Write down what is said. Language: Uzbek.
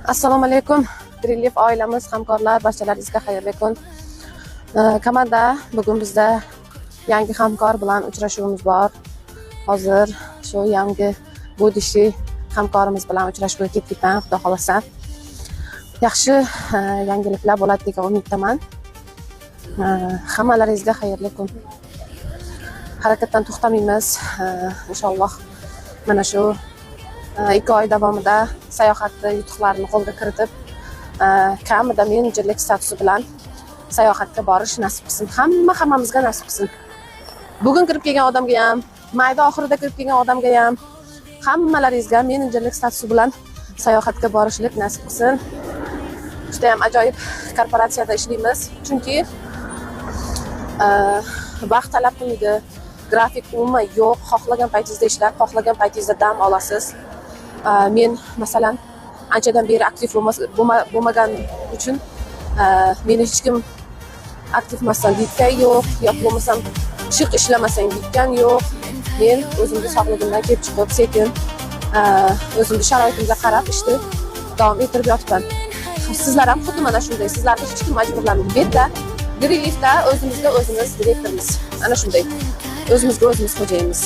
Assalomu alaykum. Greenleaf oilamiz, hamkorlar, barchalaringizga xayrli kun. Komanda bugun bizda yangi hamkor bilan uchrashuvimiz bor. Hozir shu yangi Budishi hamkorimiz bilan uchrashuvga ketdikman, xudo xolasa. Yaxshi yangiliklar bo'ladi degan umiddaman. Hammalaringizga xayrli kun. Harakatdan to'xtamaymiz. Inshaalloh mana shu 2 oy davomida sayohatni yutuqlarini qo'lga kiritib, kamida menejerlik statusi bilan sayohatga borish nasib qilsin. Hammamizga nasib qilsin. Bugun kirib kelgan odamga ham, mayda oxirida kirib kelgan odamga ham, hammalaringizga menejerlik statusi bilan sayohatga borishlik nasib qilsin. Juda ham ajoyib korporatsiyada ishlaymiz, chunki vaqt talab qilmaydi. Grafik umuman yo'q. Xohlagan paytingizda ishlab, xohlagan paytingizda dam olasiz. Men masalan anchadan beri aktiv bo'lmagan uchun meni hech kim aktiv emasdan deyotgan yo'q, yoki bo'lmasam shiq ishlamasang deyotgan yo'q. Men o'zimga sog'ligimdan kelib chiqib, sekin o'zimga sharoitimga qarab ishni davom ettirib yotibman. Sizlar ham xuddi mana shunday. Sizlarni hech kim majburlamaydi. Bu yerda Greenleafda o'zimizga o'zimiz direktormiz. Ana shunday. O'zimizga o'zimiz xo'jayimiz.